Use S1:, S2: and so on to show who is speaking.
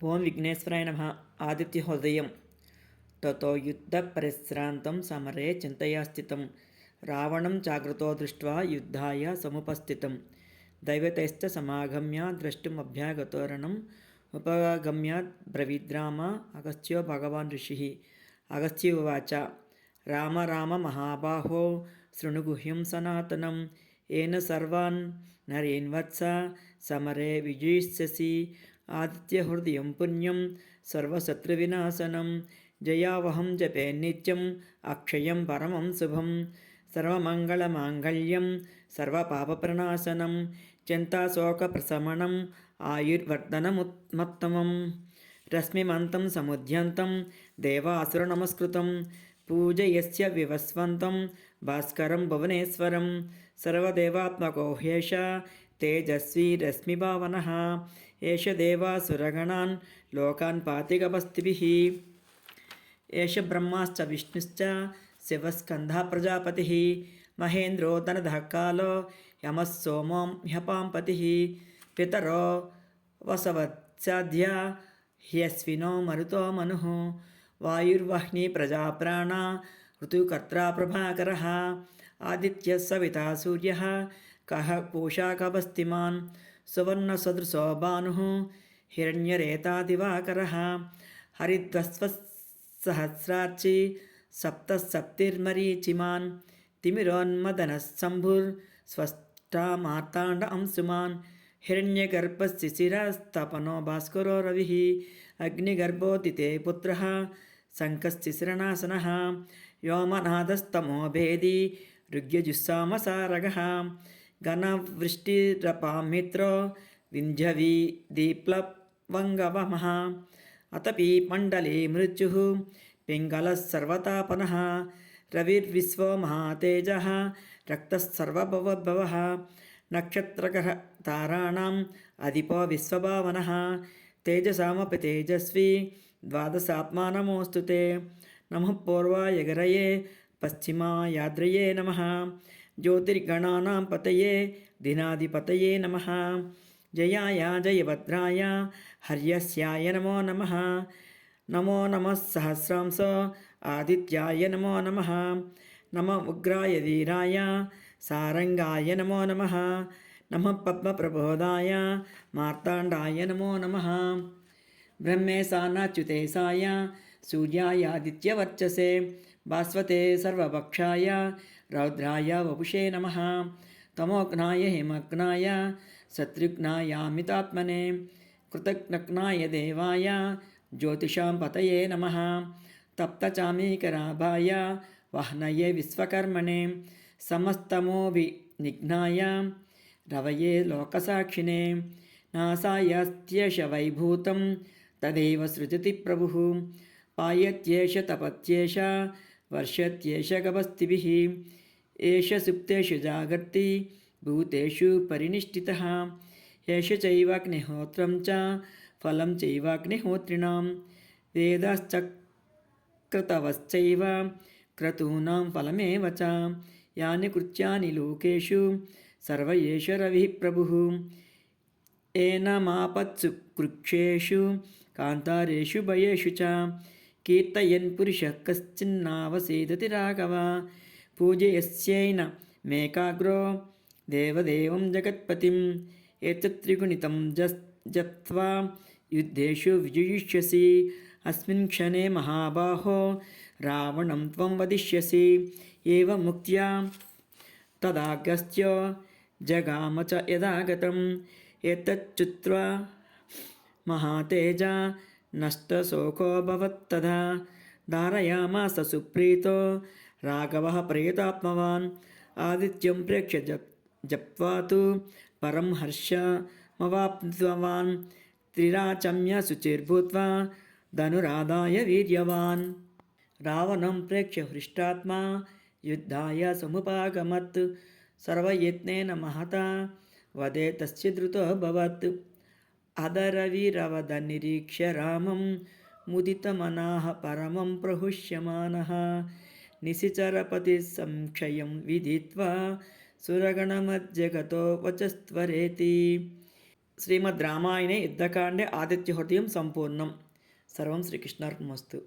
S1: ఓం విఘ్నేశ్వరాయ నమః. ఆదిత్య హృదయం. తతో యుద్ధ పరిశ్రాంతం సమరే చింతయా స్థితం రావణం జాగ్రతో దృష్ట్వా యుద్ధాయ సముపస్థితం దైవతైశ్చ సమాగమ్య ద్రష్టుమభ్యాగతోరణం ఉపగమ్య బ్రవీద్రామ అగస్త్యో భగవాన్ ఋషిః. అగస్త్య ఉవాచ రామ రామ మహాబాహో శృణు గుహ్యం సనాతనం ఏన సర్వాన్ నరేన్ వత్స సమరే విజయిష్యసి ఆదిత్యహృదయం పుణ్యం సర్వశత్రువినాశనం జయావహం జపే నిత్యం అక్షయం పరమం శుభం సర్వమంగళమాంగళ్యం సర్వపాపప్రణాశనం చింతాశోకప్రశమనం ఆయుర్వర్ధనముత్తమం రశ్మిమంతం సముద్యంతం దేవాసురనమస్కృతం పూజయస్య వివస్వంతం భాస్కరం భువనేశ్వరం సర్వదేవాత్మకో హ్యేష తేజస్వీ రశ్మిభావనః ఏష దేవాసురగణాన్ లోకాన్ పాతిగపస్తిభిః ఏష బ్రహ్మాశ్చ విష్ణుశ్చ శివస్కంధः ప్రజాపతిः మహేంద్రో ధనదః కాలో యమः సోమో హ్యపాం పతిः పితరో వసవత్సాధ్య హ్యశ్వినో మరుతో మనుః వాయుర్వహ్ని ప్రజాప్రాణ ఋతుకర్త్రా ప్రభాకరः ఆదిత్యः సవితా సూర్యः కః పూషా కవస్తిమాన్ సువర్ణసదృశో భానుః హిరణ్యరేతా దివాకరः హరిద్వస్వసహస్రార్చి సప్తసప్తిర్మరీచిమాన్ తిమిరోన్మదనः శంభుర్స్వష్టా మార్తాండ అంశుమాన్ హిరణ్యగర్భశిశిరస్తపనో భాస్కరో రవిः అగ్నిగర్భోదితే పుత్రः శంఖశిశిరనాశనः వ్యోమనాదస్తమో భేది ఋగ్యజుస్సామసారగः ఘనవృష్టిరపామిత్రో వింధ్యవీ దీప్లవంగవమః అతపి మండలే మృత్యుః పింగళः సర్వతాపనः రవిర్విశ్వో మహాతేజः రక్తः సర్వభవద్భవः నక్షత్రగ్రహ తారాణాం అధిపో విశ్వభావనः తేజసామపి తేజస్వీ ద్వాదశాత్మా నమోऽस्तुते నమః పూర్వాయ గరయే పశ్చిమాయాద్రయే నమః జ్యోతిర్గణానాం పతయే దినాధిపతయే నమః జయాయ జయభద్రాయ హర్యస్యాయ నమో నమః నమో నమః సహస్రాంశ ఆదిత్యాయ నమో నమః నమః ఉగ్రాయ వీరాయ సారంగాయ నమో నమః నమః పద్మప్రబోధాయ మార్తాండాయ నమో నమః బ్రహ్మేశానాచ్యుతేశాయ సూర్యాయాదిత్యవర్చసే భాస్వతే సర్వభక్షాయ రౌద్రాయ వపుషే నమః తమోఘ్నాయ హిమఘ్నాయ శత్రుఘ్నాయామితాత్మనే కృతఘ్నాయ దేవాయ జ్యోతిషాం పతయే నమః తప్తచామీకరాభాయ వహ్నయే విశ్వకర్మణే సమస్తమోవినిఘ్నాయ రవయే లోకసాక్షిణే నాసాయస్త్యేష వైభూతం తదేవ సృజతి ప్రభుః పాయత్యేష తపత్యేష వర్షత్యేష గభస్తిభిః ఏష సుప్తేషు జాగర్తి భూతేషు పరినిష్ఠితः ఏష చైవాగ్నిహోత్రం చ ఫలం చైవాగ్నిహోత్రిణాం వేదాశ్చక్రతవశ్చైవ క్రతూనాం ఫలమేవ చ యాని కృత్యాని లోకేషు సర్వ ఏష రవిః ప్రభుః ఏనమాపత్సు కృక్షేషు కాంతారేషు భయేషు చ కీర్తయన్ పురుషः కశ్చిన్నావసేదతి రాఘవ పూజయస్యైన మేకాగ్రో దేవదేవం జగత్పతిం ఏతత్త్రిగుణితం జప్త్వా యుద్ధేషు విజయిష్యసి అస్మిన్ క్షణే మహాబాహో రావణం త్వం వదిష్యసి ఏవముక్త్యా తదాగస్త్యో జగామ చ యదాగతం ఏతచ్చుత్వా మహాతేజ నష్టశోకోభవత్తదా ధారయామాస సుప్రీతో రాఘవः ప్రేతాత్మవాన్ ఆదిత్యం ప్రేక్ష్య జప్త్వా తు పరం హర్షమవాప్నువాన్ త్రిరాచమ్య శుచిర్భూత్వా ధనురాదాయ వీర్యవాన్ రావణం ప్రేక్ష్య హృష్టాత్మా యుద్ధాయ సముపాగమత్ సర్వయత్నేన మహతా వదే తస్య ధృతోऽభవత్ అదరవిరవదనిరీక్ష్య రామం ముదితమనాః పరమం ప్రహుష్యమానः నిశిచరపతి సంక్షయం విదిత్వా సురగణమజ్జగతో వచస్త్వరేతి శ్రీమద్ రామాయణే యుద్ధకాండే ఆదిత్య హృదయం సంపూర్ణం. సర్వం శ్రీకృష్ణార్పణమస్తు.